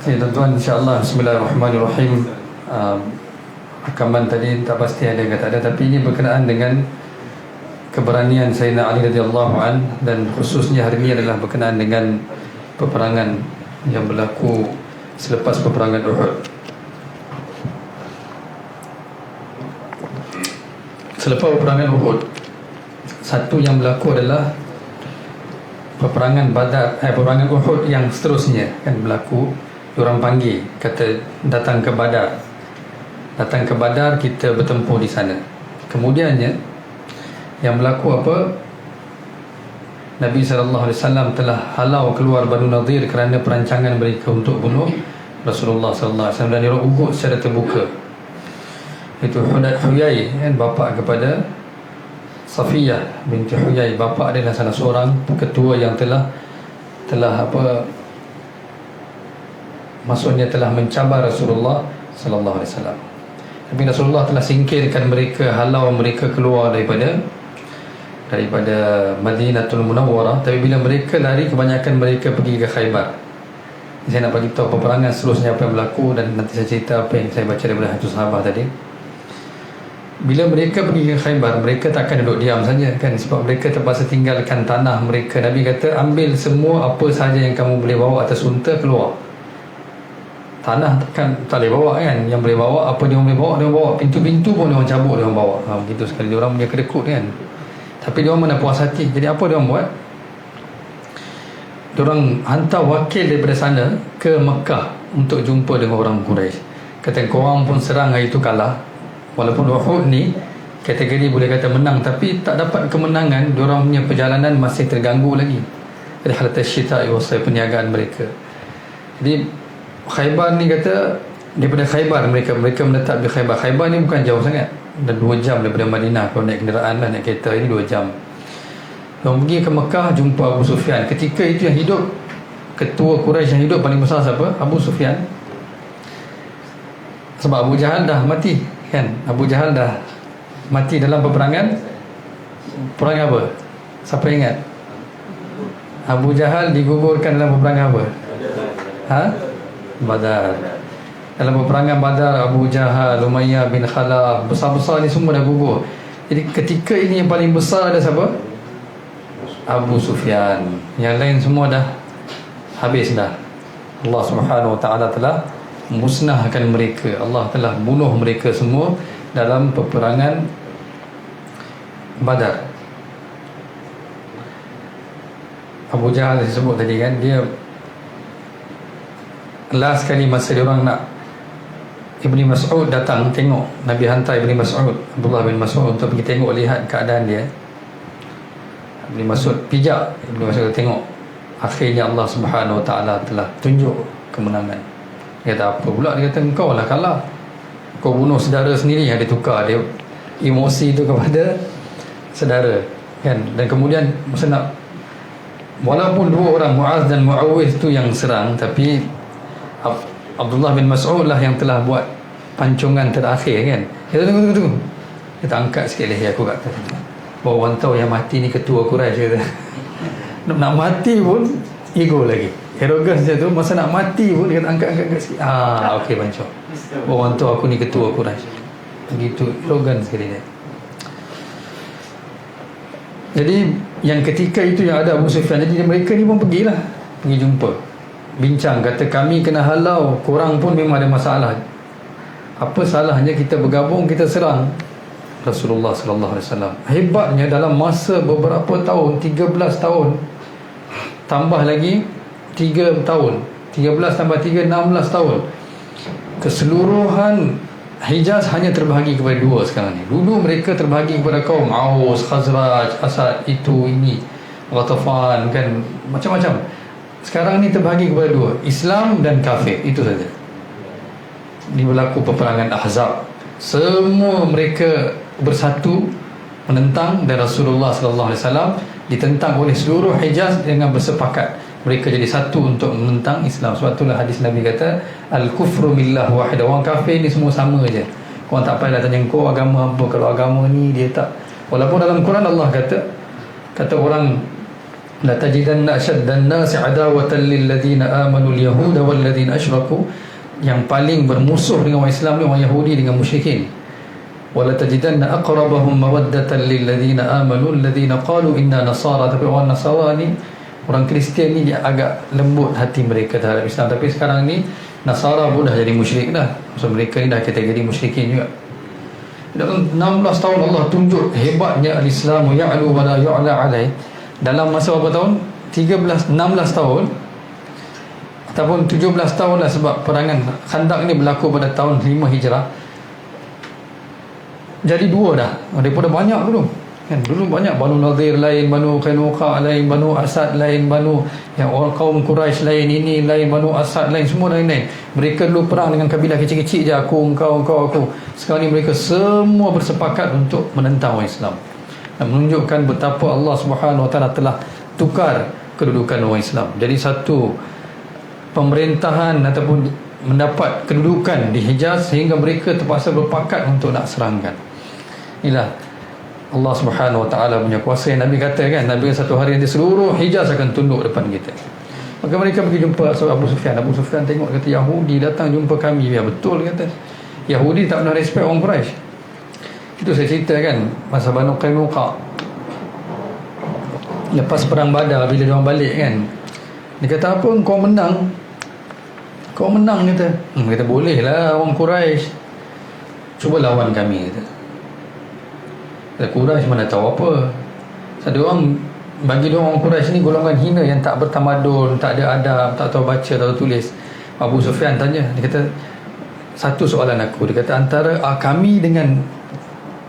Okay, tuan-tuan, insyaAllah, bismillahirrahmanirrahim. Rakaman tadi tak pasti ada ke tak ada, tapi ini berkenaan dengan keberanian Sayyidina Ali radhiyallahu an, dan khususnya hari ini adalah berkenaan dengan peperangan yang berlaku selepas peperangan Uhud. Selepas peperangan Uhud, satu yang berlaku adalah peperangan Badar, peperangan Uhud yang seterusnya kan berlaku. Diorang panggil, kata datang ke Badar. Datang ke Badar, kita bertempur di sana. Kemudiannya yang berlaku apa? Nabi SAW telah halau keluar Banu Nadir kerana perancangan mereka untuk bunuh Rasulullah SAW, dan diorang ugut secara terbuka. Itu Huyai kan, bapa kepada Safiyah binti Huyai. Bapa adalah salah seorang ketua yang telah maksudnya telah mencabar Rasulullah sallallahu alaihi wasallam. Tapi Rasulullah telah singkirkan mereka, halau mereka keluar daripada Madinatul Munawwarah. Tapi bila mereka lari, kebanyakan mereka pergi ke Khaybar. Saya nak bagi tahu peperangan seterusnya apa yang berlaku, dan nanti saya cerita apa yang saya baca daripada hadis sahabat tadi. Bila mereka pergi ke Khaybar, mereka takkan duduk diam saja kan, sebab mereka terpaksa tinggalkan tanah mereka. Nabi kata, ambil semua apa sahaja yang kamu boleh bawa atas unta, keluar. Tanah kan tak boleh bawa kan, yang boleh bawa apa dia boleh bawa, dia bawa. Pintu-pintu pun dia orang cabut, dia orang bawa. Begitu sekali dia orang punya kedekut kan. Tapi dia orang mana puas hati. Jadi apa dia orang buat? Dia orang hantar wakil daripada sana ke Mekah untuk jumpa dengan orang Quraisy. Kata, korang pun serang hari itu kalah. Walaupun Uhud ni kategori boleh kata menang, tapi tak dapat kemenangan. Dia orang punya perjalanan masih terganggu lagi. Jadi halat syita'i wasai, perniagaan mereka. Jadi Khaybar ni kata, daripada Khaybar mereka menetap di Khaybar. Khaybar ni bukan jauh sangat, dan 2 jam daripada Madinah kalau naik kenderaan lah, naik kereta ini 2 jam. Mereka pergi ke Mekah jumpa Abu Sufyan. Ketika itu yang hidup, ketua Quraisy yang hidup paling besar siapa? Abu Sufyan. Sebab Abu Jahal dah mati kan. Abu Jahal dah mati dalam peperangan. Perang apa? Siapa ingat? Abu Jahal digugurkan dalam peperangan apa? Badar. Dalam peperangan Badar, Abu Jahal, Umayyah bin Khalaf, besar-besar ni semua dah gugur. Jadi ketika ini yang paling besar ada siapa? Abu Sufyan. Yang lain semua dah habis dah. Allah Subhanahu Wa Taala telah musnahkan mereka. Allah telah bunuh mereka semua dalam peperangan Badar. Abu Jahal disebut tadi kan, dia last kali masa dia orang nak, Ibni Mas'ud datang tengok, Nabi hantar Ibni Mas'ud, Abdullah bin Mas'ud, untuk pergi tengok, lihat keadaan dia. Ibni Mas'ud pijak, Ibni Mas'ud tengok. Akhirnya Allah Subhanahu Wa Taala telah tunjuk kemenangan. Dia kata, apa pula? Dia kata, engkau lah kalah, kau bunuh saudara sendiri. Yang dia tukar dia emosi itu kepada saudara kan. Dan kemudian masa nak, walaupun 2 orang, Muaz dan Muawiz tu yang serang, tapi Abdullah bin Mas'ud lah yang telah buat pancungan terakhir kan. Dia kata, tunggu. Kita angkat sikit leher aku, kata, bawa orang tahu yang mati ni ketua Quraisy. Kata nak mati pun ego lagi, arrogance dia tu. Masa nak mati pun dia kata, angkat sikit. Okey pancung, bawa orang tahu aku ni ketua Quraisy. Begitu arrogance sekali dia. Jadi yang ketika itu yang ada Abu Sufyan, jadi mereka ni pun pergi jumpa, bincang. Kata, kami kena halau, korang pun memang ada masalah. Apa salahnya kita bergabung, kita serang Rasulullah sallallahu alaihi wasallam. Hebatnya dalam masa beberapa tahun, 13 tahun tambah lagi 3 tahun, 13 tambah 3, 16 tahun, keseluruhan Hijaz hanya terbahagi kepada 2 sekarang ni. Dulu mereka terbahagi kepada kaum Aus, Khazraj, Asad, itu, ini, Ghatafan kan, macam-macam. Sekarang ni terbahagi kepada 2, Islam dan kafir, itu saja. Ini berlaku peperangan Ahzab. Semua mereka bersatu menentang, dan Rasulullah sallallahu alaihi wasallam ditentang oleh seluruh Hijaz dengan bersepakat. Mereka jadi satu untuk menentang Islam. Sebab itulah hadis Nabi kata, al-kufru billah wahid. Orang kafir ni semua sama je. Korang tak payah tanya kau agama apa. Kalau agama ni dia tak. Walaupun dalam Quran Allah kata orang la tajidanna ashaddan nasi adawatan lil ladzina amanu al yahuda wal ladzina asyraku, yang paling bermusuh dengan orang Islam ni orang Yahudi dengan musyrikin. Wala tajidanna aqrabahum mawaddatan lil ladzina amanu alladzina qalu inna nasara, tapi orang Nasara ni, orang Kristian ni dia agak lembut hati mereka terhadap Islam. Tapi sekarang ni Nasara pun dah jadi musyrik dah. So mereka ni dah kategori musyrikin juga. Dalam 16 tahun Allah tunjuk hebatnya al-Islamu ya'lu wa la yu'la alaih. Dalam masa berapa tahun? 16 tahun ataupun 17 tahun lah, sebab perangan Khandaq ni berlaku pada tahun 5 Hijrah. Jadi dua dah daripada banyak dulu kan. Dulu banyak, Banu Nadir lain, Banu Qainuqa lain, Banu Asad lain, Banu yang orang kaum Quraisy lain, ini lain, Banu Asad lain, semua lain-lain. Mereka dulu perang dengan kabilah kecil-kecil je, aku, engkau, aku. Sekarang ni mereka semua bersepakat untuk menentang orang Islam dan menunjukkan betapa Allah Subhanahu Wa Taala telah tukar kedudukan orang Islam. Jadi satu pemerintahan ataupun mendapat kedudukan di Hijaz sehingga mereka terpaksa berpakat untuk nak serangkan. Inilah Allah Subhanahu Wa Taala punya kuasa yang Nabi kata kan. Nabi kata satu hari nanti seluruh Hijaz akan tunduk depan kita. Maka mereka pergi jumpa Abu Sufyan. Abu Sufyan tengok, kata Yahudi datang jumpa kami. Ya betul, kata Yahudi tak pernah respect orang Quraisy. Itu saya cerita kan masa Banu Qainuqa lepas perang Badar, bila dia orang balik kan, dia kata apa, kau menang, kata. Kata boleh lah, orang Quraisy cuba lawan kami, kata. Quraisy mana tahu apa. Ada orang bagi dia orang Quraisy ni golongan hina yang tak bertamadun, tak ada adab, tak tahu baca, tak tahu tulis. Abu Sufyan tanya, dia kata satu soalan aku, dia kata antara kami dengan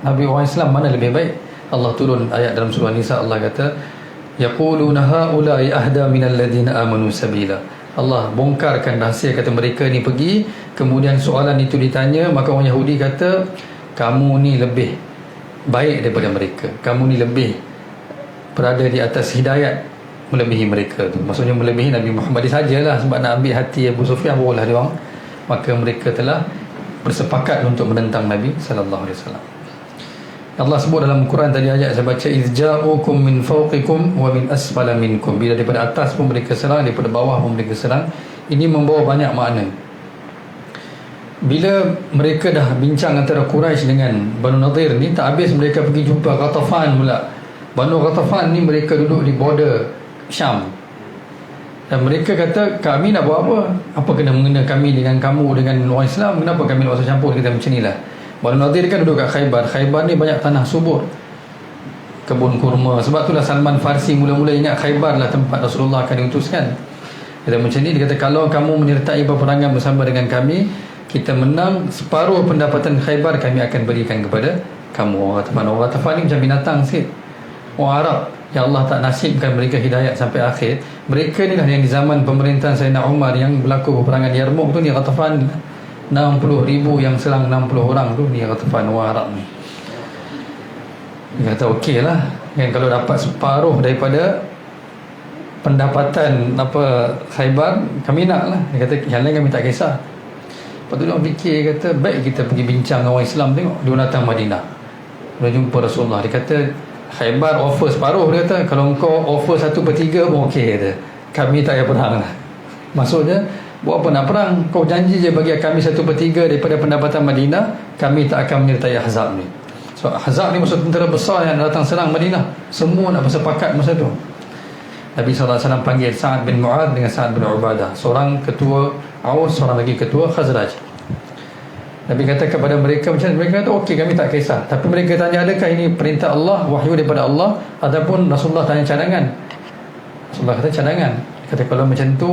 Nabi orang Islam mana lebih baik? Allah turun ayat dalam surah Nisa, Allah kata yaquluna haula'i ahda minal ladzina amanu sabila. Allah bongkarkan rahsia, kata mereka ni pergi, kemudian soalan itu ditanya, maka orang Yahudi kata kamu ni lebih baik daripada mereka, kamu ni lebih berada di atas hidayat melebihi mereka tu. Maksudnya melebihi Nabi Muhammad sajalah, sebab nak ambil hati Abu Sufyan barulah dia orang. Maka mereka telah bersepakat untuk menentang Nabi sallallahu alaihi wasallam. Allah sebut dalam Quran tadi, ayat saya baca, izja'ukum min fawqikum wa min asfala minkum. Bila daripada atas pun mereka serang, daripada bawah pun mereka serang. Ini membawa banyak makna. Bila mereka dah bincang antara Quraisy dengan Banu Nadir ni, tak habis mereka pergi jumpa Ghatafan pula. Banu Ghatafan ni mereka duduk di border Syam. Dan mereka kata, kami nak buat apa? Apa kena mengena kami dengan kamu, dengan orang Islam? Kenapa kami nak campur? Kita macam ni lah. Banu Nadir kan duduk kat Khaybar. Khaybar ni banyak tanah subur, kebun kurma. Sebab itulah Salman Farsi mula-mula ingat Khaybar lah tempat Rasulullah akan diutuskan. Kata macam ni, dia kata kalau kamu menyertai peperangan bersama dengan kami, kita menang, separuh pendapatan Khaybar kami akan berikan kepada kamu. Orang Ghatafan ni macam binatang sikit, orang Arab yang Allah tak nasibkan mereka hidayat sampai akhir. Mereka ni lah yang di zaman pemerintahan Sayyidina Umar yang berlaku peperangan Yarmouk tu, ni Ghatafan 60,000 yang serang 60 orang tu, ni Ghatafan orang Arab ni. Dia kata okey lah kan, kalau dapat separuh daripada pendapatan Khaybar, kami nak lah. Dia kata yang lain kami tak kisah. Lepas tu dia fikir, kata baik kita pergi bincang dengan orang Islam, tengok. Dia datang Madinah, dia jumpa Rasulullah. Dia kata Khaybar offer separuh. Dia kata kalau kau offer 1/3 pun okey, kata kami tak payah perang lah. Maksudnya buat apa nak perang? Kau janji je bagi kami 1/3 daripada pendapatan Madinah, kami tak akan menyertai Ahzab ni. So Ahzab ni maksud tentera besar yang datang serang Madinah. Semua nak bersepakat masa tu. Nabi SAW panggil Sa'ad bin Mu'adh dengan Sa'ad bin Ubadah, seorang ketua Aus, seorang lagi ketua Khazraj. Nabi kata kepada mereka macam ni, mereka kata okey kami tak kisah. Tapi mereka tanya, adakah ini perintah Allah, wahyu daripada Allah, ataupun Rasulullah tanya cadangan? Rasulullah kata cadangan. Dia kata kalau macam tu,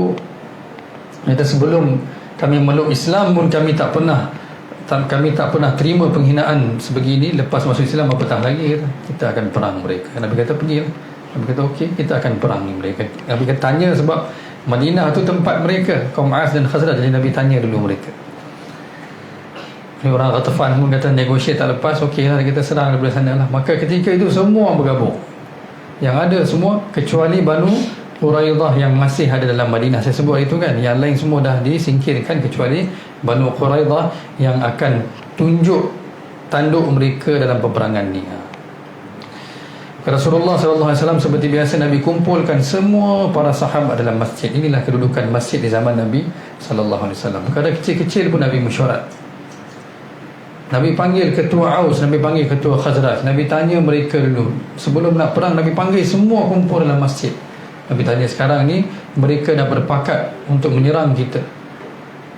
kata sebelum kami meluk Islam pun kami tak pernah terima penghinaan sebegini. Lepas masuk Islam apatah lagi, kata, kita akan perang mereka. Nabi kata pergilah. Nabi kata okey, kita akan perang ni mereka. Nabi kata tanya, sebab Madinah tu tempat mereka, kaum Aus dan Khazraj. Jadi Nabi tanya dulu mereka. Ni orang Ghatafan pun kata negotiate tak lepas, okey lah kita serang daripada sana lah. Maka ketika itu semua bergabung, yang ada semua kecuali Banu Quraidah yang masih ada dalam Madinah. Saya sebut itu kan, yang lain semua dah disingkirkan kecuali Banu Quraidah yang akan tunjuk tanduk mereka dalam peperangan ni. Rasulullah SAW seperti biasa Nabi kumpulkan semua para sahabat dalam masjid. Inilah kedudukan masjid di zaman Nabi SAW. Perkara kecil-kecil pun Nabi mesyuarat. Nabi panggil ketua Aus, Nabi panggil ketua Khazraj, Nabi tanya mereka dulu. Sebelum nak perang, Nabi panggil semua kumpul dalam masjid. Nabi tanya, sekarang ni mereka dah berpakat untuk menyerang kita.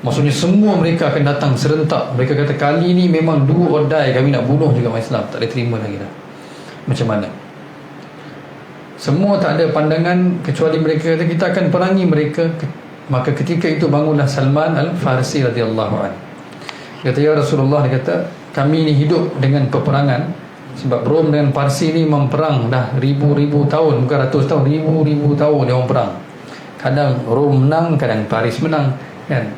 Maksudnya semua mereka akan datang serentak. Mereka kata kali ni memang do or die, kami nak bunuh juga orang Islam. Tak boleh terima lagi dah. Macam mana? Semua tak ada pandangan kecuali mereka kata kita akan perangi mereka. Maka ketika itu bangunlah Salman Al-Farisi radhiyallahu anhu. Dia kata, ya Rasulullah, dia kata kami ni hidup dengan peperangan. Sebab Rom dengan Parsi ni memperang dah ribu-ribu tahun, bukan ratus tahun, ribu-ribu tahun dia orang perang. Kadang Rom menang, kadang Paris menang, kan?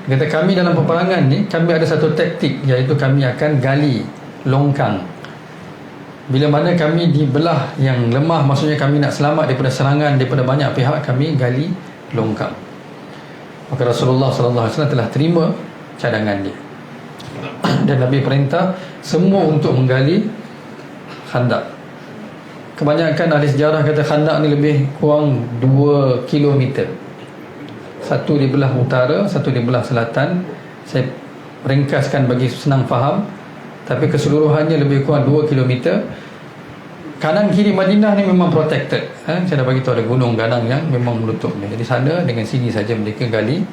Dia kata kami dalam peperangan ni, kami ada satu taktik, iaitu kami akan gali longkang. Bila mana kami dibelah yang lemah, maksudnya kami nak selamat daripada serangan daripada banyak pihak, kami gali longkang. Maka Rasulullah SAW telah terima cadangan dia. Dan Nabi perintah semua untuk menggali khandak. Kebanyakan ahli sejarah kata khandak ni lebih kurang 2 kilometer. Satu di belah utara, satu di belah selatan. Saya ringkaskan bagi senang faham, tapi keseluruhannya lebih kurang 2 kilometer. Kanan kiri Madinah ni memang protected. Saya dah bagi tahu ada gunung ganang yang memang menutupnya. Jadi sana dengan sini saja mereka gali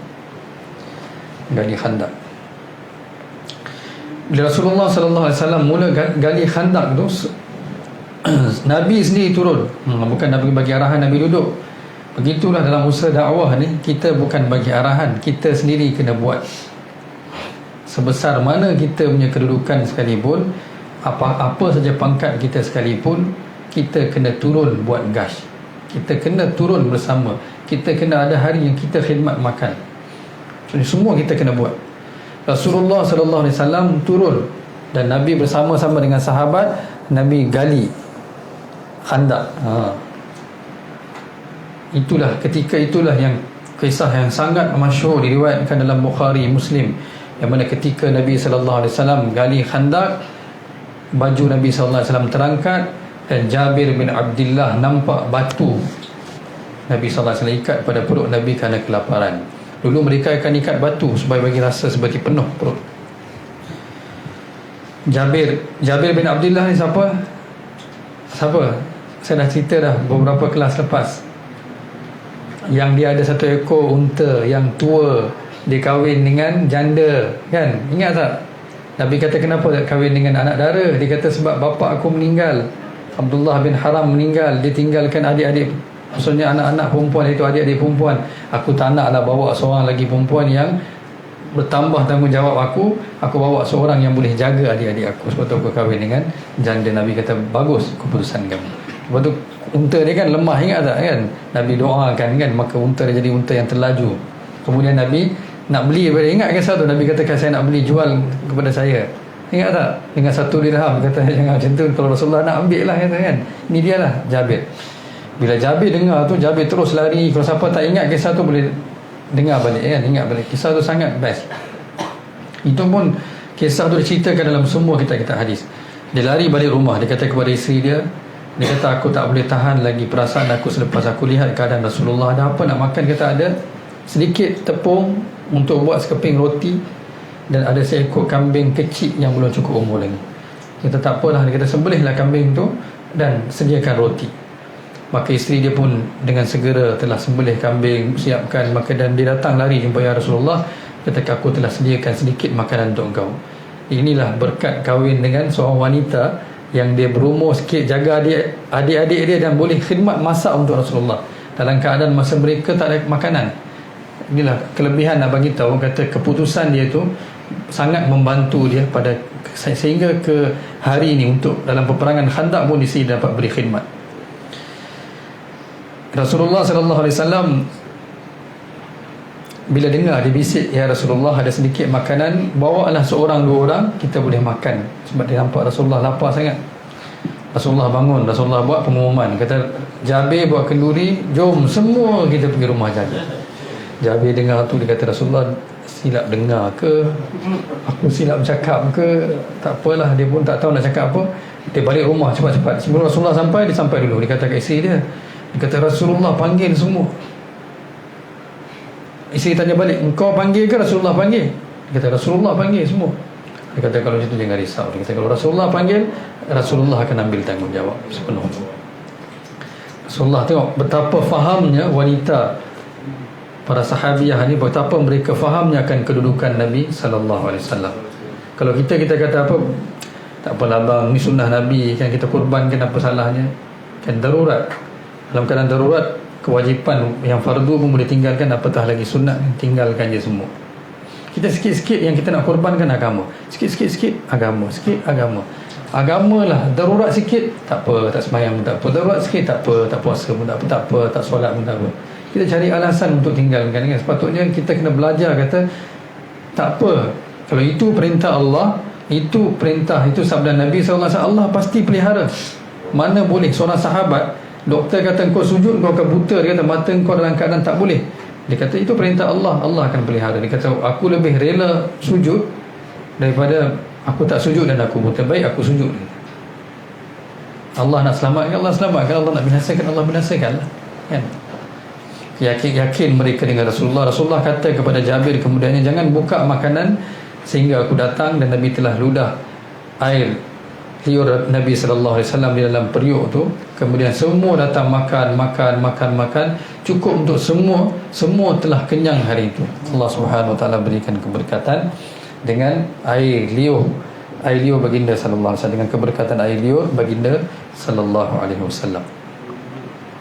khandak. Bila Rasulullah SAW mula gali khandak tu, Nabi sendiri turun. Bukan Nabi bagi arahan, Nabi duduk. Begitulah dalam usaha dakwah ni, kita bukan bagi arahan, kita sendiri kena buat. Sebesar mana kita punya kedudukan sekalipun, apa saja pangkat kita sekalipun, kita kena turun buat gash. Kita kena turun bersama. Kita kena ada hari yang kita khidmat makan. Jadi semua kita kena buat. Rasulullah SAW turun dan Nabi bersama-sama dengan sahabat, Nabi gali khandak. Itulah ketika itulah yang kisah yang sangat masyhur diriwayatkan dalam Bukhari, Muslim, yang mana ketika Nabi SAW gali khandak, baju Nabi SAW terangkat dan Jabir bin Abdullah nampak batu Nabi SAW ikat pada perut Nabi kerana kelaparan. Dulu mereka akan ikat batu supaya bagi rasa seperti penuh perut. Jabir bin Abdullah ni siapa? Saya dah cerita dah beberapa kelas lepas, yang dia ada satu ekor unta yang tua, dia kahwin dengan janda, kan? Ingat tak? Nabi kata kenapa tak kahwin dengan anak dara? Dia kata sebab bapa aku meninggal, Abdullah bin Haram meninggal, dia tinggalkan adik-adik, maksudnya anak-anak perempuan, itu adik-adik perempuan. Aku tak naklah bawa seorang lagi perempuan yang bertambah tanggungjawab aku bawa seorang yang boleh jaga adik-adik aku. Sebab tu aku kahwin dengan janda. Nabi kata bagus keputusan kamu. Lepas tu unta dia kan lemah, ingat tak kan? Nabi doakan kan, maka unta dia jadi unta yang terlaju. Kemudian Nabi nak beli, ingat ke satu? Nabi katakan saya nak beli, jual kepada saya. Ingat tak? Dengan 1 dirham. Kata jangan macam tu, kalau Rasulullah nak ambil lah, kata kan. Ini dia lah Jabir. Bila Jabir dengar tu, Jabir terus lari. Kalau siapa tak ingat kisah tu boleh dengar balik, kan? Ingat balik. Kisah tu sangat best. Itu pun kisah tu diceritakan dalam semua kitab-kitab hadis. Dia lari balik rumah. Dia kata kepada isteri dia, dia kata aku tak boleh tahan lagi perasaan aku selepas aku lihat keadaan Rasulullah. Ada apa nak makan? Kata ada sedikit tepung untuk buat sekeping roti, dan ada seekor kambing kecil yang belum cukup umur lagi. Dia kata tak apalah. Dia kata sembelihlah kambing tu dan sediakan roti. Maka isteri dia pun dengan segera telah sembelih kambing, siapkan. Maka dan dia datang lari jumpa ya Rasulullah. Kata aku telah sediakan sedikit makanan untuk engkau. Inilah berkat kahwin dengan seorang wanita yang dia berumur sikit, jaga adik-adik dia dan boleh khidmat masak untuk Rasulullah dalam keadaan masa mereka tak ada makanan. Inilah kelebihan nak bagi tahu, kata keputusan dia tu sangat membantu dia pada sehingga ke hari ini untuk dalam peperangan Khandaq pun dia dapat beri khidmat. Rasulullah SAW bila dengar dia bisik, ya Rasulullah ada sedikit makanan, bawalah seorang dua orang, kita boleh makan. Sebab dia nampak Rasulullah lapar sangat. Rasulullah bangun, Rasulullah buat pengumuman, kata Jabir buat kenduri, jom semua kita pergi rumah Jabir. Jabir dengar tu, dia kata Rasulullah silap dengar ke, aku silap cakap ke? Tak apalah, dia pun tak tahu nak cakap apa. Dia balik rumah cepat-cepat. Sebelum Rasulullah sampai, dia sampai dulu. Dia kata kat isteri dia, dia kata Rasulullah panggil semua. Isteri tanya balik, engkau panggil ke Rasulullah panggil? Dia kata Rasulullah panggil semua. Dia kata kalau macam tu jangan risau. Dia kata kalau Rasulullah panggil, Rasulullah akan ambil tanggungjawab sepenuh. Rasulullah tengok betapa fahamnya wanita para sahabiah ni, betapa mereka fahamnya akan kedudukan Nabi sallallahu alaihi wasallam. Kalau kita kata apa, tak apalah bang, ni sunnah Nabi kan, kita kurbankan, apa salahnya? Kan darurat. Dalam keadaan darurat, kewajipan yang fardu pun boleh tinggalkan, apatah lagi sunat, tinggalkan je semua. Kita sikit-sikit yang kita nak korbankan agama, sikit agama, agama lah. Darurat sikit tak apa, tak sembahyang pun tak apa, darurat sikit tak apa, tak puasa pun tak apa, tak solat pun tak apa. Kita cari alasan untuk tinggalkan kan. Sepatutnya kita kena belajar kata tak apa, kalau itu perintah Allah, itu perintah, itu sabda Nabi SAW, Allah pasti pelihara. Mana boleh seorang sahabat, doktor kata kau sujud kau akan buta, dia kata mata kau dalam keadaan tak boleh. Dia kata itu perintah Allah, Allah akan pelihara. Dia kata aku lebih rela sujud daripada aku tak sujud dan aku buta. Baik aku sujud. Allah nak selamatkan, Allah selamatkan. Allah nak binasakan, Allah binasakan lah. Kan? Yakin mereka dengan Rasulullah. Rasulullah kata kepada Jabir kemudiannya, jangan buka makanan sehingga aku datang, dan Nabi telah ludah air liur Nabi SAW di dalam periuk tu. Kemudian semua datang makan, cukup untuk semua telah kenyang hari itu. Allah Subhanahu Wa Taala berikan keberkatan dengan air liur baginda sallallahu alaihi wasallam, dengan keberkatan air liur baginda sallallahu alaihi wasallam.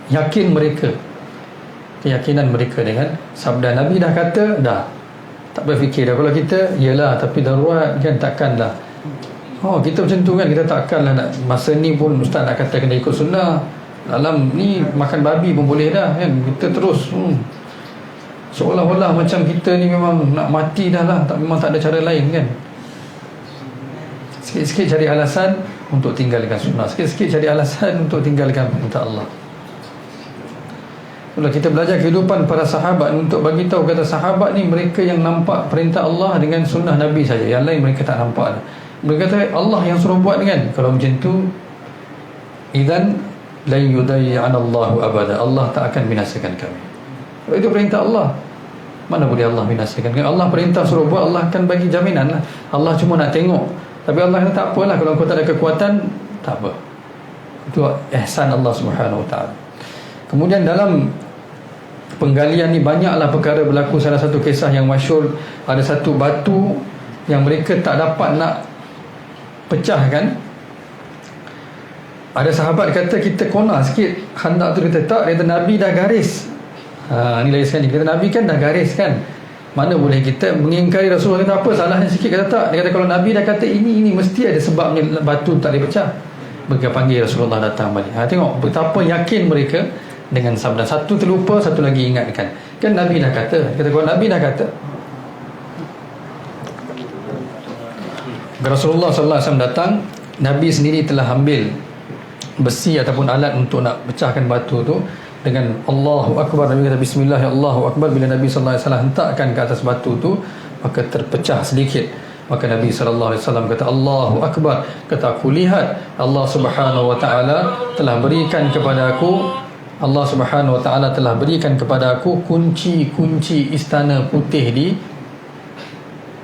Yakin mereka, keyakinan mereka dengan sabda Nabi dah kata, dah tak berfikir dah. Kalau kita, yelah tapi darurat kan, takkan dah. Kita macam tu kan, kita takkanlah nak masa ni pun ustaz nak kata kena ikut sunnah. Dalam ni makan babi pun boleh dah kan. Kita terus seolah-olah macam kita ni memang nak mati dah lah, memang tak ada cara lain kan. Sikit-sikit cari alasan untuk tinggalkan sunnah, sikit-sikit cari alasan untuk tinggalkan perintah Allah. Kalau kita belajar kehidupan para sahabat, untuk bagi tahu kata sahabat ni mereka yang nampak perintah Allah dengan sunnah Nabi saja, yang lain mereka tak nampak. Mereka kata Allah yang suruh buat kan. Kalau macam tu, idzan la yudayyi'ana Allahu abada, Allah tak akan binasakan kami. Kalau itu perintah Allah, mana boleh Allah binasakan kami? Allah perintah suruh buat, Allah akan bagi jaminan lah. Allah cuma nak tengok. Tapi Allah kata tak apalah, kalau kau tak ada kekuatan, tak apa. Itu ihsan Allah Subhanahu Wa Taala. Kemudian dalam penggalian ni banyaklah perkara berlaku. Salah satu kisah yang masyhur, ada satu batu yang mereka tak dapat nak pecahkan. Ada sahabat kata kita kona sikit khandak tu, kita tak, kata Nabi dah garis. Ni lagi sekali, kata Nabi kan dah garis kan, mana boleh kita mengingkari Rasulullah. Kata apa salahnya sikit, kata tak. Dia kata kalau Nabi dah kata ini mesti ada sebabnya batu tak boleh pecah. Mereka panggil Rasulullah datang balik. Tengok betapa yakin mereka dengan sabda. Satu terlupa, satu lagi ingatkan. Kan Nabi dah kata. Kata kalau Nabi dah kata. Rasulullah SAW datang, Nabi sendiri telah ambil besi ataupun alat untuk nak pecahkan batu tu. Dengan Allahu Akbar, Nabi kata Bismillah, Allahu Akbar. Bila Nabi SAW hentakkan ke atas batu tu, maka terpecah sedikit. Maka Nabi SAW kata Allahu Akbar. Kata aku lihat Allah Subhanahu Wa Taala telah berikan kepada aku, Allah Subhanahu Wa Taala telah berikan kepada aku kunci-kunci istana putih di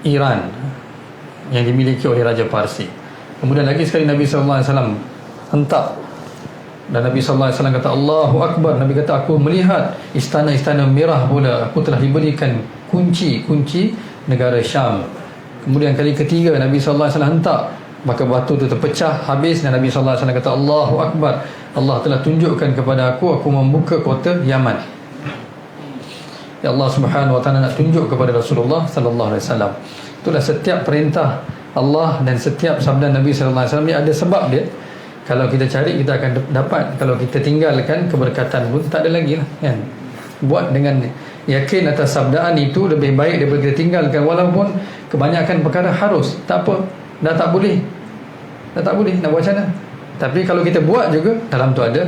Iran yang dimiliki oleh Raja Parsi. Kemudian lagi sekali Nabi SAW hentak, dan Nabi SAW kata Allahu Akbar. Nabi kata aku melihat istana-istana merah pula, aku telah diberikan kunci-kunci negara Syam. Kemudian kali ketiga Nabi SAW hentak, maka batu itu terpecah habis, dan Nabi SAW kata Allahu Akbar. Allah telah tunjukkan kepada aku membuka kota Yaman. Ya Allah Subhanahu Wa Taala nak tunjuk kepada Rasulullah sallallahu alaihi wasallam. Itulah setiap perintah Allah dan setiap sabda Nabi sallallahu alaihi wasallam ni ada sebab dia. Kalau kita cari, kita akan dapat. Kalau kita tinggalkan, keberkatan pun tak ada lagi lah kan. Buat dengan yakin atas sabdaan itu lebih baik daripada kita tinggalkan. Walaupun kebanyakan perkara harus, tak apa, dah tak boleh nak buat macam mana. Tapi kalau kita buat juga, dalam tu ada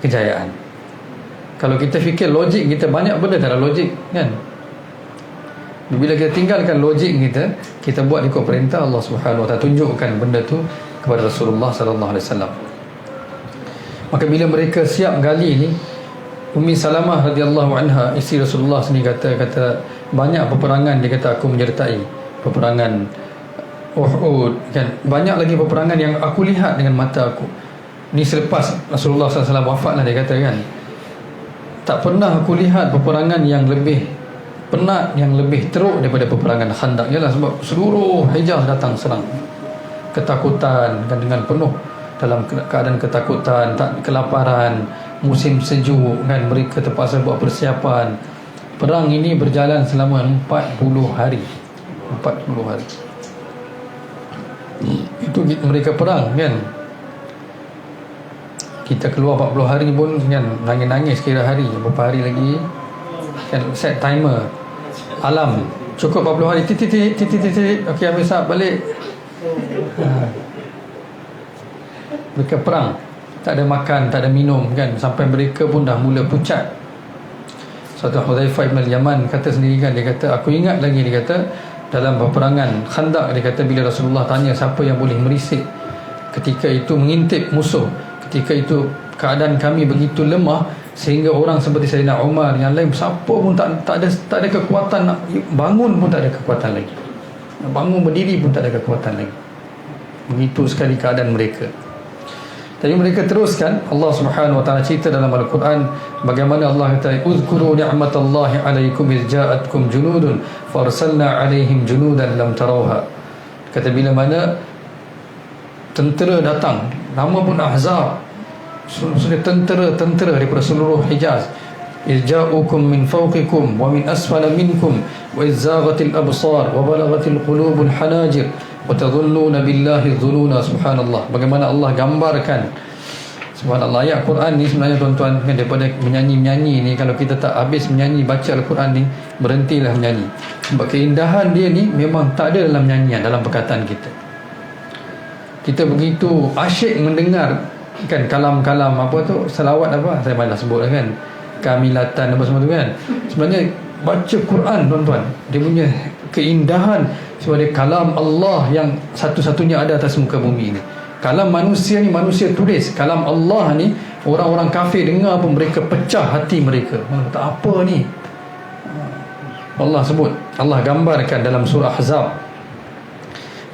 kejayaan. Kalau kita fikir logik kita, banyak benda tak ada logik kan. Bila kita tinggalkan logik kita buat ikut perintah Allah Subhanahu Wa Taala, tunjukkan benda tu kepada Rasulullah sallallahu alaihi wasallam. Maka bila mereka siap gali ni, Ummi Salamah radhiyallahu anha, isteri Rasulullah sendiri kata banyak peperangan, dia kata aku menyertai peperangan Uhud kan, banyak lagi peperangan yang aku lihat dengan mata aku. Ni selepas Rasulullah SAW wafat lah, dia kata kan, tak pernah aku lihat peperangan yang lebih penat, yang lebih teruk daripada peperangan Khandaq. Yalah, sebab seluruh Hijaz datang serang, ketakutan kan, dengan penuh dalam keadaan ketakutan, tak kelaparan, musim sejuk kan, mereka terpaksa buat persiapan. Perang ini berjalan selama 40 hari. 40 hari itu mereka perang kan. Kita keluar 40 hari pun kan, nangis-nangis kira hari, berapa hari lagi kan, set timer alam, cukup 40 hari, titik okey, habis balik. Mereka perang, tak ada makan, tak ada minum kan, sampai mereka pun dah mula pucat. Suatu Hudzaifah bin Yaman kata sendiri kan, dia kata aku ingat lagi, dia kata dalam peperangan Khandaq, dia kata bila Rasulullah tanya siapa yang boleh merisik ketika itu mengintip musuh, ketika itu keadaan kami begitu lemah sehingga orang seperti Sayyidina Umar, yang lain siapa pun tak ada kekuatan nak bangun, pun tak ada kekuatan lagi, nak bangun berdiri pun tak ada kekuatan lagi. Begitu sekali keadaan mereka. Tapi mereka teruskan, Allah Subhanahu wa taala cerita dalam Al-Quran bagaimana Allah kata, uzkuru ni'matallahi 'alaikum iz ja'atkum junudun farsalna 'alaihim junudan lam tarawha. Kata bila mana tentera datang, nama pun Ahzab, sudah tentera daripada seluruh Hijaz. iz ja'ukum min fawqikum wa min asfala minkum wa iz zaghatil absar wa balaghatil qulubul hanajir wa tadhunnuna billahi dhununa. Subhanallah, bagaimana Allah gambarkan, subhanallah, ayat Quran ni sebenarnya tuan-tuan kan, daripada menyanyi-menyanyi ni, kalau kita tak habis menyanyi baca Al-Quran ni, berhentilah menyanyi. Sebab keindahan dia ni memang tak ada dalam nyanyian, dalam perkataan kita. Kita begitu asyik mendengar kan, kalam-kalam apa tu, selawat apa, saya malah sebut kan, kamilatan apa semua tu kan. Sebenarnya baca Quran tuan-tuan, dia punya keindahan sebagai kalam Allah yang satu-satunya ada atas muka bumi ni. Kalam manusia ni manusia tulis, kalam Allah ni orang-orang kafir dengar pun mereka pecah hati mereka. Tak apa ni, Allah sebut, Allah gambarkan dalam surah Ahzab,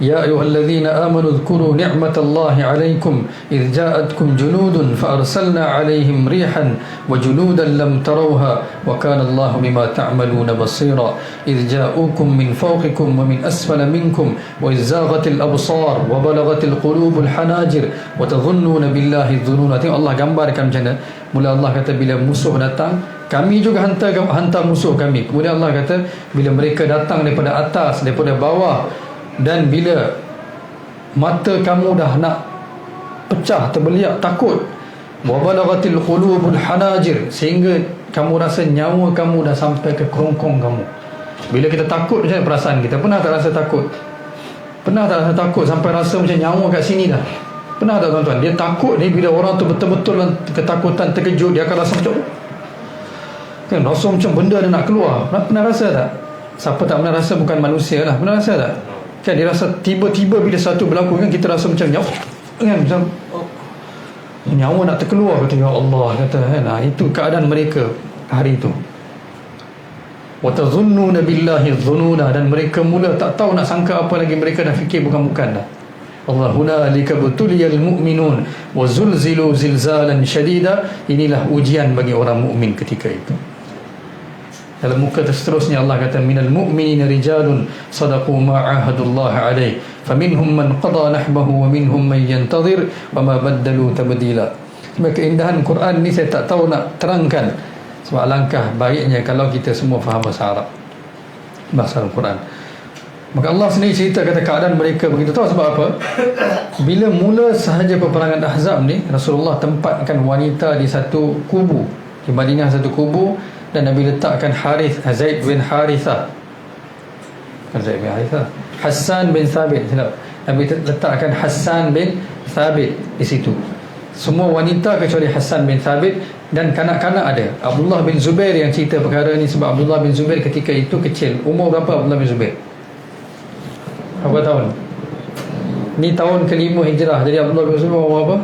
ya ayyuhallazina amanu dhkuru ni'matallahi 'alaikum idh ja'atkum junudun fa arsalna 'alaihim rihan wa junudan lam tarawha wa kana Allahu bima ta'maluna basira idh ja'ukum min fawqikum wa min asfala minkum wa idh zaghatil absar wa balaghatil qulubul hanajir wa tadhunnuna billahi dhununa. Tengok Allah gambarkan macam mana. Mula Allah kata bila musuh datang, kami juga hantar musuh kami. Kemudian Allah kata bila mereka datang daripada atas, daripada bawah, dan bila mata kamu dah nak pecah, terbeliak takut, wa balaghatil qulubul hanajir, sehingga kamu rasa nyawa kamu dah sampai ke kerongkong kamu. Bila kita takut macam perasaan kita, pernah tak rasa takut? Pernah tak rasa takut sampai rasa macam nyawa kat sini dah? Pernah tak tuan-tuan? Dia takut ni, bila orang tu betul-betul ketakutan, terkejut, dia akan rasa macam kan, rasa macam benda dia nak keluar. Pernah rasa tak? Siapa tak pernah rasa, bukan manusia lah, pernah rasa tak? Kan dia rasa tiba-tiba bila satu berlaku kan, kita rasa macam nyawa kan, macam nyawa nak terkeluar, kata ya Allah, kata kan. Itu keadaan mereka hari itu. Wa tazunnuna billahi dhununa, dan mereka mula tak tahu nak sangka apa lagi, mereka dah fikir bukan-bukan dah. Allah hunalika butuliyal mu'minun wa zulzilu zilzalan syadida. Inilah ujian bagi orang mukmin ketika itu. Dalam muka seterusnya Allah kata, minal mu'minina rijalun sadaqu ma ahadullah alaih faminhum man qada nahbahu wa minhum man yantazir wa ma baddalu tabdila. Sebab keindahan Quran ni saya tak tahu nak terangkan, sebab alangkah baiknya kalau kita semua faham bahasa Arab, bahasa Al-Quran. Maka Allah sendiri cerita, kata keadaan mereka begitu. Tahu sebab apa? Bila mula sahaja peperangan Ahzab ni, Rasulullah tempatkan wanita di satu kubu di Madinah, satu kubu, dan Nabi letakkan Zaid bin Harithah, bukan Zaid bin Harithah, Hassan bin Thabit, Nabi letakkan Hassan bin Thabit di situ. Semua wanita kecuali Hassan bin Thabit, dan kanak-kanak ada. Abdullah bin Zubair yang cerita perkara ni, sebab Abdullah bin Zubair ketika itu kecil. Umur berapa Abdullah bin Zubair? Berapa tahun? Ni tahun ke-5 hijrah. Jadi Abdullah bin Zubair umur apa?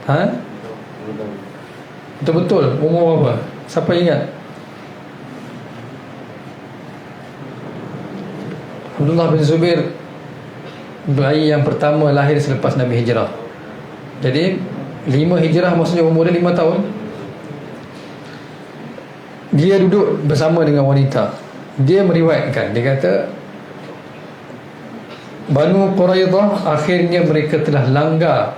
Ha? Betul-betul umur apa? Siapa ingat? Abdullah bin Zubair bayi yang pertama lahir selepas Nabi hijrah. Jadi 5 hijrah maksudnya umur dia 5 tahun. Dia duduk bersama dengan wanita. Dia meriwayatkan, dia kata Banu Quraidah akhirnya mereka telah langgar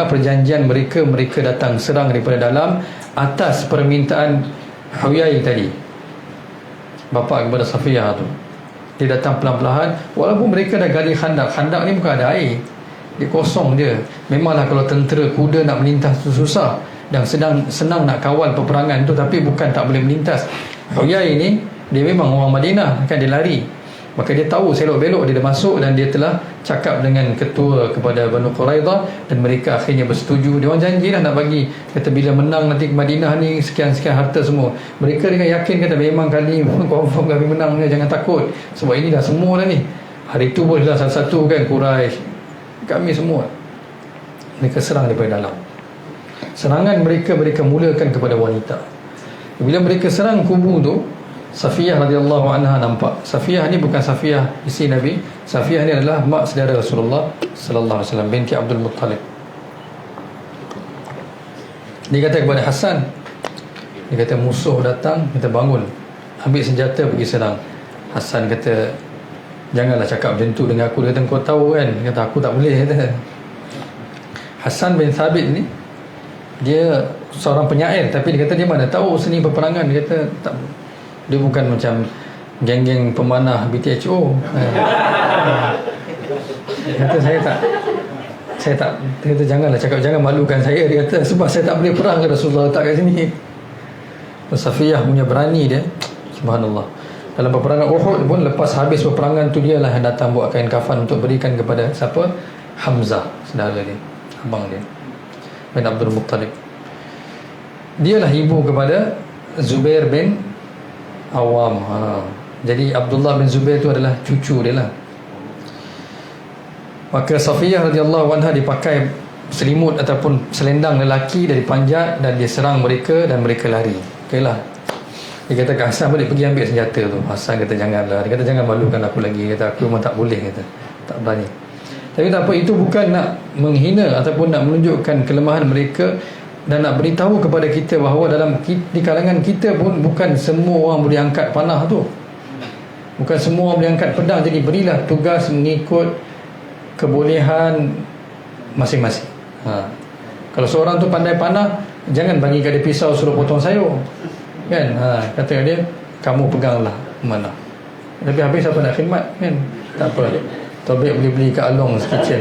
perjanjian mereka. Mereka datang serang daripada dalam atas permintaan Huyai tadi, bapa kepada Safiyah tu. Dia datang pelan-pelan, walaupun mereka dah gali khandak. Khandak ni bukan ada air, dia kosong je. Memanglah kalau tentera kuda nak melintas tu susah, dan senang nak kawal peperangan tu, tapi bukan tak boleh melintas. Huyai ni dia memang orang Madinah kan, dia lari. Maka dia tahu selok-belok dia dah masuk, dan dia telah cakap dengan ketua kepada Banu Quraidah, dan mereka akhirnya bersetuju. Dia orang janjilah nak bagi, kata bila menang nanti ke Madinah ni sekian-sekian harta semua. Mereka dengan yakin kata memang kali confirm kami menang ni, jangan takut, sebab ini dah semua dah ni. Hari tu pun dah satu-satu kan, Quraisy, kami semua. Mereka serang daripada dalam. Serangan mereka mulakan kepada wanita. Bila mereka serang kubu tu, Safiyah radhiyallahu anha nampak. Safiyah ni bukan Safiyah isteri Nabi. Safiyah ni adalah mak saudara Rasulullah sallallahu alaihi wasallam, binti Abdul Muttalib. Dia kata kepada Hasan, dia kata musuh datang, kita bangun, ambil senjata pergi serang. Hasan kata janganlah cakap macam tu dengan aku. Dia kata kau tahu kan. Dia kata aku tak boleh, kata. Hasan bin Thabit ni dia seorang penyair, tapi dia kata dia mana tahu seni peperangan. Dia kata tak, dia bukan macam geng-geng pemanah BTHO. Dia kata saya tak, dia kata janganlah cakap, jangan malukan saya. Dia kata sebab saya tak boleh perang, Rasulullah letak kat sini. Safiyah punya berani dia, subhanallah. Dalam peperangan Uhud pun, lepas habis peperangan tu, dia lah yang datang buat kain kafan untuk berikan kepada siapa? Hamzah, saudara dia, abang dia, bin Abdul Muttalib. Dialah ibu kepada Zubair bin Awam. Jadi Abdullah bin Zubair tu adalah cucu dia lah. Maka Safiyah radhiyallahu anha dipakai selimut ataupun selendang lelaki dari panjat, dan dia serang mereka dan mereka lari. Okeylah. Dia kata ke Hasan, boleh pergi ambil senjata tu. Hasan kata janganlah. Dia kata jangan malukan aku lagi. Dia kata aku memang tak boleh, kata tak berani. Tapi tak apa, itu bukan nak menghina ataupun nak menunjukkan kelemahan mereka, dan nak beritahu kepada kita bahawa di kalangan kita pun bukan semua orang boleh angkat panah tu, bukan semua orang boleh angkat pedang. Jadi berilah tugas mengikut kebolehan masing-masing. Kalau seorang tu pandai panah, jangan bagi kat dia pisau suruh potong sayur kan. Kata dia kamu peganglah mana, tapi habis siapa nak khidmat kan. Tak apa, Tobek boleh beli kat Along Kitchen.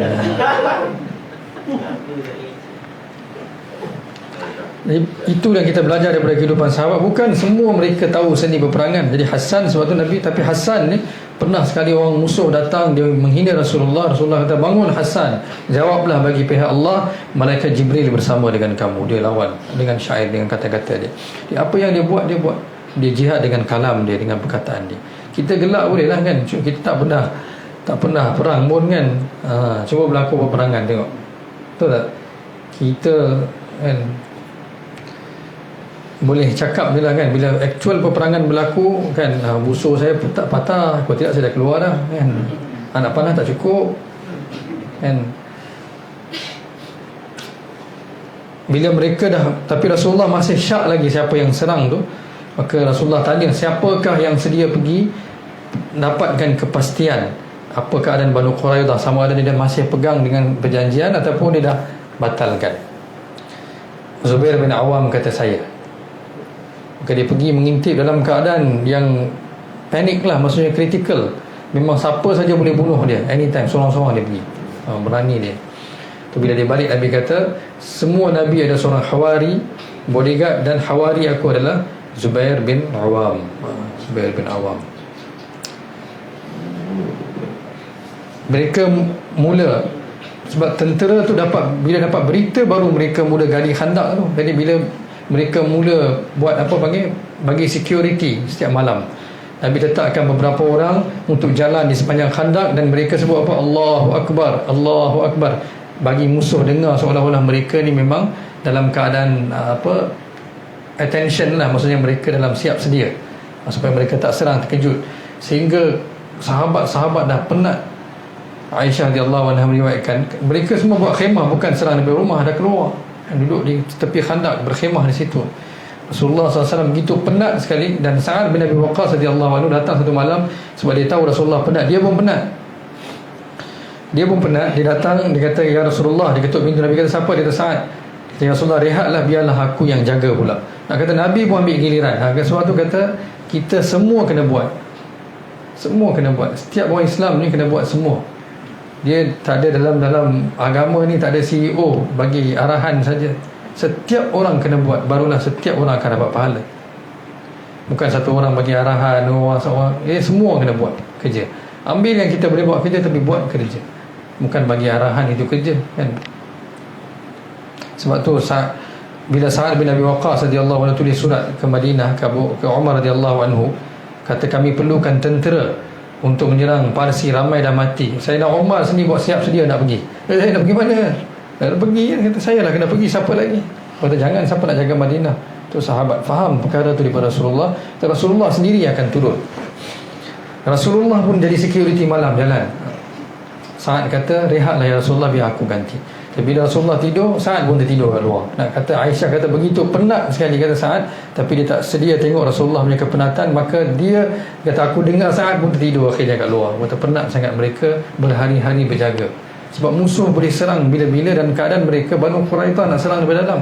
Itu yang kita belajar daripada kehidupan sahabat. Bukan semua mereka tahu seni peperangan. Jadi Hasan sebab tu Nabi, tapi Hasan ni pernah sekali orang musuh datang, dia menghina Rasulullah. Rasulullah kata bangun Hasan, jawablah bagi pihak Allah, malaikat Jibril bersama dengan kamu. Dia lawan dengan syair, dengan kata-kata dia. Apa yang dia buat, dia jihad dengan kalam dia, dengan perkataan dia. Kita gelak boleh lah kan, kita tak pernah perang pun kan. Cuba berlaku peperangan, tengok, betul tak? Kita kan boleh cakap je lah kan. Bila actual peperangan berlaku kan, musuh saya patah, kalau tidak saya dah keluar dah kan. Anak panah tak cukup kan. Bila mereka dah, tapi Rasulullah masih syak lagi siapa yang serang tu. Maka Rasulullah tanya, siapakah yang sedia pergi dapatkan kepastian apa keadaan Banu Quraidah, sama ada dia masih pegang dengan perjanjian ataupun dia dah batalkan. Zubair bin Awam kata saya. Maka dia pergi mengintip dalam keadaan yang panik lah, maksudnya kritikal. Memang siapa saja boleh bunuh dia anytime, seorang-seorang dia pergi. Berani dia. Tu bila dia balik, Nabi kata semua Nabi ada seorang Hawari, bodyguard, dan Hawari aku adalah Zubair bin Awam. Zubair bin Awam. Mereka mula, sebab tentera tu bila dapat berita baru mereka mula gali khandak tu. Jadi bila mereka mula buat bagi security setiap malam. Nabi letakkan beberapa orang untuk jalan di sepanjang khandak, dan mereka sebut apa? Allahu Akbar, Allahu Akbar, bagi musuh dengar seolah-olah mereka ni memang dalam keadaan attention lah, maksudnya mereka dalam siap sedia supaya mereka tak serang terkejut. Sehingga sahabat-sahabat dah penat. Aisyah radhiyallahu anha meriwayatkan mereka semua buat khemah, bukan serang dari rumah, dah keluar duduk di tepi khandak berkhemah di situ. Rasulullah SAW begitu penat sekali, dan Sa'ad bin Abi Waqqas radhiyallahu anhu datang satu malam sebab dia tahu Rasulullah penat. Dia pun penat. Dia datang, dia kata, ya Rasulullah, dia ketuk pintu. Nabi kata, siapa? Dia kata, Sa'ad. Dia kata, ya Rasulullah, rehatlah, biarlah aku yang jaga pula. Nak kata Nabi pun ambil giliran. Sesuatu kata kita semua kena buat. Semua kena buat. Setiap orang Islam ni kena buat semua. Dia tak ada dalam agama ni tak ada CEO bagi arahan saja. Setiap orang kena buat, barulah setiap orang akan dapat pahala. Bukan satu orang bagi arahan, seorang. Semua kena buat kerja. Ambil yang kita boleh buat kerja, tapi buat kerja. Bukan bagi arahan, itu kerja kan. Sebab tu bila Sa'ad bin Abi Waqqas radhiyallahu anhu tulis surat ke Madinah ke Umar radhiyallahu anhu, kata kami perlukan tentera untuk menyerang Parsi, ramai dah mati. Sayyidina Umar sendiri buat siap sedia nak pergi. Nak pergi mana? Nak pergi, kata saya lah kena pergi, siapa lagi? Kata jangan, siapa nak jaga Madinah? Tu sahabat faham perkara tu daripada Rasulullah. Dan Rasulullah sendiri akan turun. Rasulullah pun jadi security malam jalan. Sa'ad kata, rehatlah ya Rasulullah, biar aku ganti. Tapi bila Rasulullah tidur, Sa'ad pun tertidur kat luar. Nak kata Aisyah kata begitu penat sekali kata Sa'ad, tapi dia tak sedia tengok Rasulullah punya kepenatan, maka dia kata aku dengar Sa'ad pun tertidur akhirnya kat luar. Kata penat sangat mereka berhari-hari berjaga. Sebab musuh boleh serang bila-bila, dan keadaan mereka Banu Quraidah nak serang daripada dalam.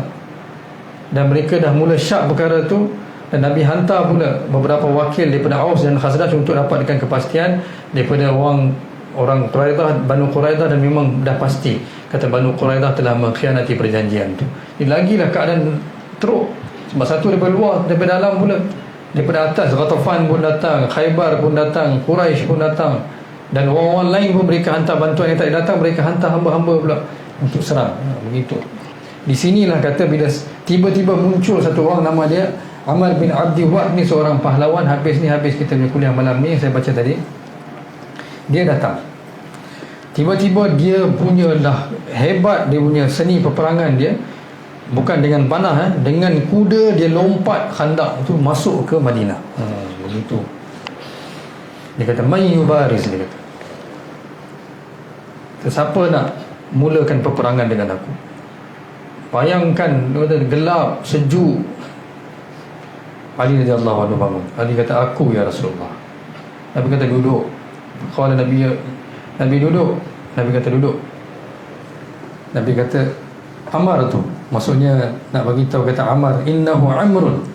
Dan mereka dah mula syak perkara tu, dan Nabi hantar pula beberapa wakil daripada Aus dan Khazraj untuk dapatkan kepastian daripada orang Quraidah, Banu Quraidah, dan memang dah pasti kata Banu Quraidah telah mengkhianati perjanjian tu. Ini lagilah keadaan teruk. Sebab satu daripada luar, daripada dalam pula, daripada atas Ghatafan pun datang, Khaybar pun datang, Quraisy pun datang, dan orang-orang lain pun mereka hantar bantuan yang tak datang, mereka hantar hamba-hamba pula untuk serang. Begitu. Di sinilah kata bila tiba-tiba muncul satu orang nama dia Amr bin Abdi Wad, ni seorang pahlawan. Habis kita punya kuliah malam ni saya baca tadi, dia datang. Tiba-tiba dia punya dah hebat, dia punya seni peperangan dia. Bukan dengan panah, dengan kuda dia lompat khandak itu masuk ke Madinah. Begitu. Dia kata may yubaris, dia kata, siapa nak mulakan peperangan dengan aku? Bayangkan gelap, sejuk. Ali radhiyallahu anhu bangun. Ali kata, aku ya Rasulullah. Nabi kata duduk. Qala Nabi duduk. Nabi kata duduk. Nabi kata Amar tu, maksudnya nak bagi tahu, kata Amar, innahu amrun.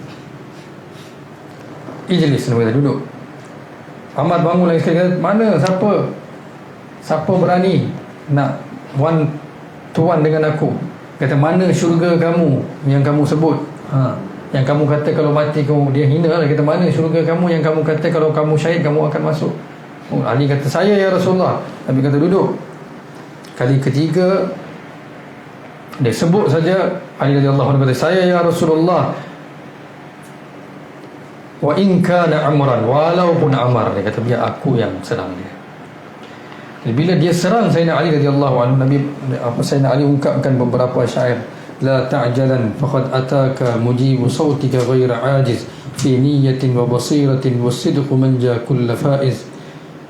Ijlis. Nabi kata duduk. Amar bangun lagi sekali, kata mana, siapa berani nak one to one dengan aku? Kata mana syurga kamu yang kamu sebut, yang kamu kata kalau mati kamu, dia hina lah. Kata mana syurga kamu yang kamu kata kalau kamu syahid kamu akan masuk? Ali kata saya ya Rasulullah. Nabi kata duduk. Kali ketiga dia sebut saja, Ali radhiyallahu anhu kata saya ya Rasulullah, wa in kana amran, walaupun Amar. Dia kata biar aku yang serang dia. Bila dia serang Sayyidina Ali radhiyallahu anhu, Sayyidina Ali ungkapkan beberapa syair. La ta'jalan faqad ataka mujibu sautika ghaira ajiz fi niyyatin wa basiratin was-sidqu manja kull faiz.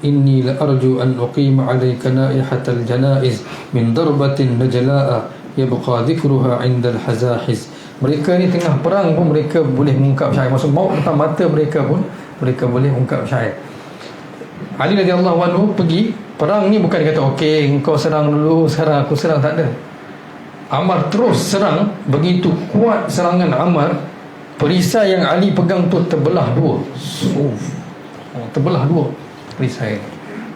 Inni la arju an uqima 'alayka naihatal janaiz min darbatin najla'a yabqa dhikruha 'inda al-hazahiz. Mereka ni tengah perang pun mereka boleh mengungkap syair. Maksud maut depan mata mereka pun mereka boleh ungkap syair. Ali radhiyallahu anhu pergi perang ni, bukan dia kata okey engkau serang dulu, sekarang aku serang, tak ada. Amar terus serang. Begitu kuat serangan Amar, perisai yang Ali pegang tu terbelah dua. Terbelah dua perisai.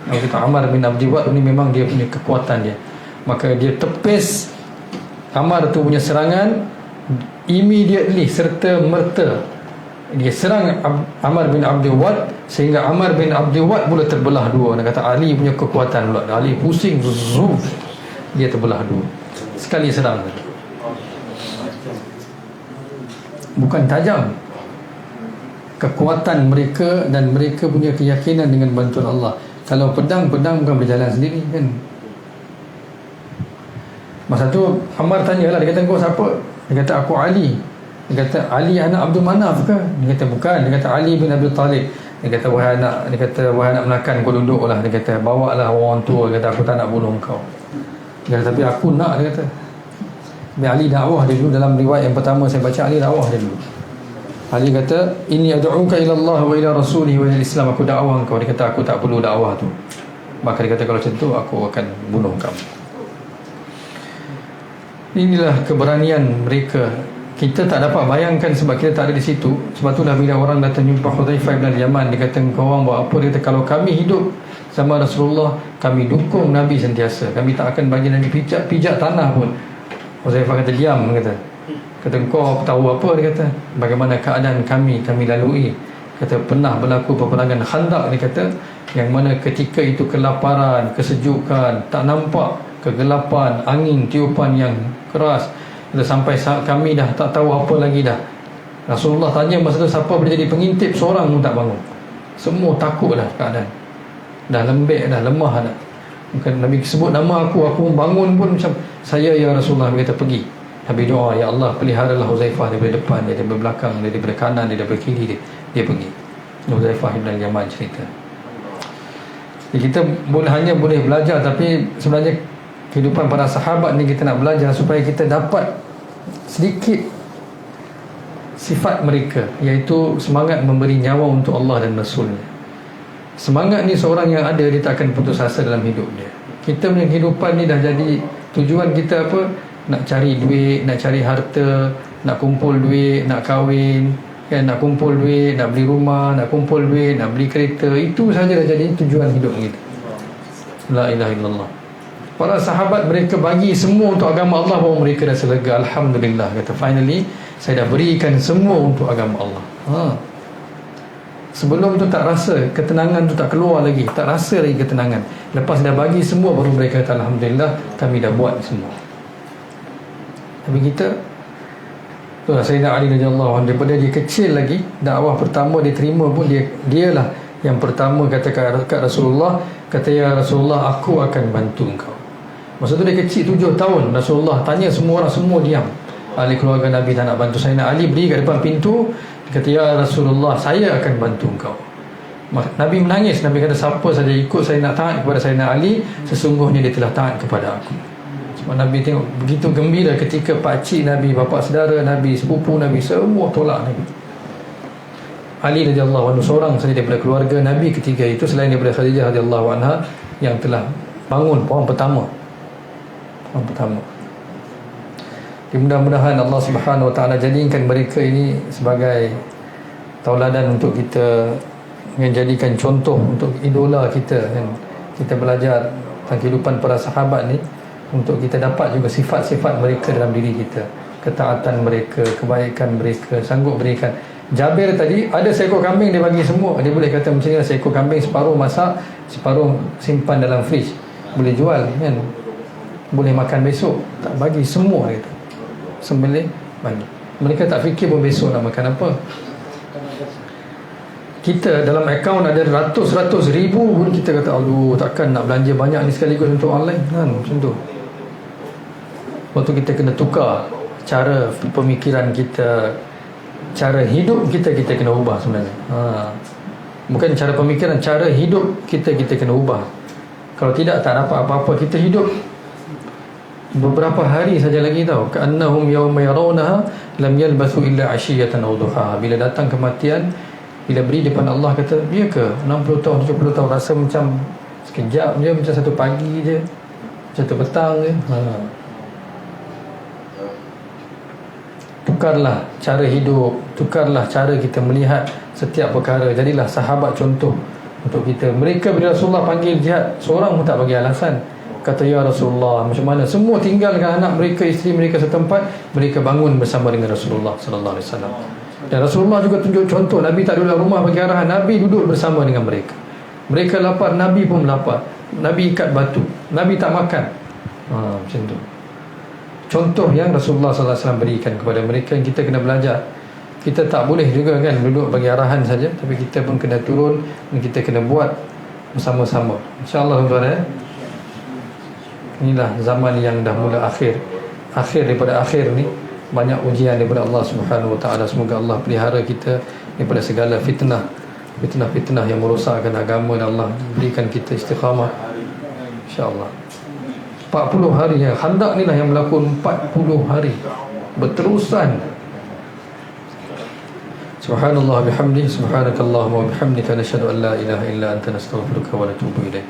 Kalau kita Amar bin Abdi Wad ni memang dia punya kekuatan dia, maka dia tepis Amar tu punya serangan immediately, serta merta. Dia serang Amr bin Abdi Wad sehingga Amr bin Abdi Wad pula terbelah dua. Dia kata Ali punya kekuatan pula, Ali pusing, zuf, dia terbelah dua sekali serang. Bukan tajam, kekuatan mereka dan mereka punya keyakinan dengan bantuan Allah. Kalau pedang bukan berjalan sendiri kan. Masa tu Ammar tanyalah, dia kata kau siapa? Dia kata aku Ali. Dia kata Ali anak Abdul Manaf ke? Dia kata bukan. Dia kata Ali bin Abi Talib. Dia kata wahai anak menakan, kau duduklah. Dia kata bawalah orang tua. Dia kata aku tak nak bunuh kau. Dia kata tapi aku nak. Dia kata tapi Ali dakwah dia dulu. Dalam riwayat yang pertama saya baca, Ali dakwah dia dulu. Ali kata inni ad'uka ila Allah wa ila rasulih wa ila Islam. Aku dakwah kau. Dia kata aku tak perlu dakwah tu. Maka dia kata kalau macam tu aku akan bunuh kamu. Inilah keberanian mereka. Kita tak dapat bayangkan sebab kita tak ada di situ. Sebab itulah bila orang datang jumpa Hudzaifah bin Yaman, dia kata kau orang buat apa? Dia kata kalau kami hidup sama Rasulullah, kami dukung Nabi sentiasa. Kami tak akan bagi Nabi pijak tanah pun. Hudzaifah kata diam. Kata kau tahu apa? Dia kata bagaimana keadaan kami lalui. Kata pernah berlaku peperangan Khandaq. Dia kata yang mana ketika itu kelaparan, kesejukan, tak nampak, kegelapan, angin tiupan yang keras. Kita sampai saat kami dah tak tahu apa lagi dah. Rasulullah tanya masa tu siapa boleh jadi pengintip, seorang pun tak bangun. Semua takut dah keadaan. Dah lembek dah, lemah dah. Bukan Nabi sebut nama aku pun bangun pun macam saya ya Rasulullah. Nabi kata pergi. Nabi doa, ya Allah peliharalah Hudzaifah daripada depan, daripada belakang, daripada kanan, daripada kiri dia pergi. Hudzaifah bin Yaman cerita. Jadi kita hanya boleh belajar, tapi sebenarnya kehidupan para sahabat ni kita nak belajar supaya kita dapat sedikit sifat mereka, iaitu semangat memberi nyawa untuk Allah dan Rasulnya. Semangat ni seorang yang ada, dia tak akan putus asa dalam hidup dia. Kita punya kehidupan ni dah jadi tujuan kita apa? Nak cari duit, nak cari harta, nak kumpul duit, nak kahwin kan, nak kumpul duit, nak beli rumah, nak kumpul duit, nak beli kereta. Itu saja dah jadi tujuan hidup kita. La ilaha illallah. Para sahabat mereka bagi semua untuk agama Allah, baru mereka dah selega. Alhamdulillah, kata finally saya dah berikan semua untuk agama Allah. Sebelum tu tak rasa ketenangan tu, tak keluar lagi, tak rasa lagi ketenangan. Lepas dah bagi semua, baru mereka kata alhamdulillah kami dah buat semua. Tapi kita Sayyidina Ali radhiyallahu anhu, daripada dia kecil lagi, dakwah pertama dia terima pun dialah yang pertama kata kat Rasulullah, kata ya Rasulullah aku akan bantu engkau. Masa tu dia kecil 7 tahun. Rasulullah tanya semua orang, semua diam. Ahli keluarga Nabi tak nak bantu. Sayyidina Ali berdiri kat depan pintu, dia kata ya Rasulullah saya akan bantu engkau. Nabi menangis. Nabi kata siapa saja ikut saya nak taat kepada Sayyidina Ali, sesungguhnya dia telah taat kepada aku. Sebab Nabi tengok begitu gembira ketika pakcik Nabi, bapa saudara Nabi, sepupu Nabi, semua tolak Nabi. Ali radhiyallahu anhu seorang saja daripada keluarga Nabi ketika itu, selain daripada Khadijah radhiyallahu anha, yang telah bangun orang pertama. Mudah-mudahan Allah Subhanahu Wa Taala jadikan mereka ini sebagai tauladan untuk kita, menjadikan contoh untuk idola kita, kan? Kita belajar tentang kehidupan para sahabat ni untuk kita dapat juga sifat-sifat mereka dalam diri kita, ketaatan mereka, kebaikan mereka, sanggup berikan. Jabir tadi ada seekor kambing, dia bagi semua. Dia boleh kata macam ni, seekor kambing separuh masak, separuh simpan dalam fridge, boleh jual kan, boleh makan besok. Tak bagi semua, dia kata sembelih bagi. Mereka tak fikir pun besok nak makan apa. Kita dalam akaun ada ratus ribu pun kita kata aduh takkan nak belanja banyak ni sekaligus untuk online kan, macam tu. Waktu kita kena tukar cara pemikiran kita, cara hidup kita kena ubah sebenarnya. Bukan cara pemikiran, cara hidup kita kena ubah. Kalau tidak tak dapat apa-apa. Kita hidup beberapa hari saja lagi tau. Ka'annahum yawma yarawnaha lam yalbathu illa 'ashiyatan aw duhaha. Bila datang kematian, bila beri depan Allah, kata ya ke 60 tahun 70 tahun rasa macam sekejap je, macam satu pagi je, satu petang je. Tukarlah cara hidup, tukarlah cara kita melihat setiap perkara. Jadilah sahabat contoh untuk kita. Mereka bila Rasulullah panggil jihad, seorang pun tak bagi alasan. Kata ya Rasulullah, macam mana? Semua tinggalkan anak mereka, isteri mereka setempat, mereka bangun bersama dengan Rasulullah sallallahu alaihi wasallam. Dan Rasulullah juga tunjuk contoh. Nabi tak duduk dalam rumah bagi arahan, Nabi duduk bersama dengan mereka. Mereka lapar, Nabi pun lapar. Nabi ikat batu, Nabi tak makan. Macam tu contoh yang Rasulullah sallallahu alaihi wasallam berikan kepada mereka, yang kita kena belajar. kita tak boleh juga kan duduk bagi arahan saja, tapi kita pun kena turun dan kita kena buat bersama-sama, insya-Allah tuan-tuan. Inilah zaman yang dah mula akhir daripada akhir ni, banyak ujian daripada Allah Subhanahu Wa Taala. Semoga Allah pelihara kita daripada segala fitnah yang merosakkan agama, dan Allah berikan kita istiqamah, insya-Allah. 40 hari ya, Khandaq ni lah yang berlaku 40 hari berterusan. Subhanallah bihamdihi, subhanakallahumma wa bihamdika, nashhadu an la ilaha illa anta, nastaghfiruka wa natubu ilaik.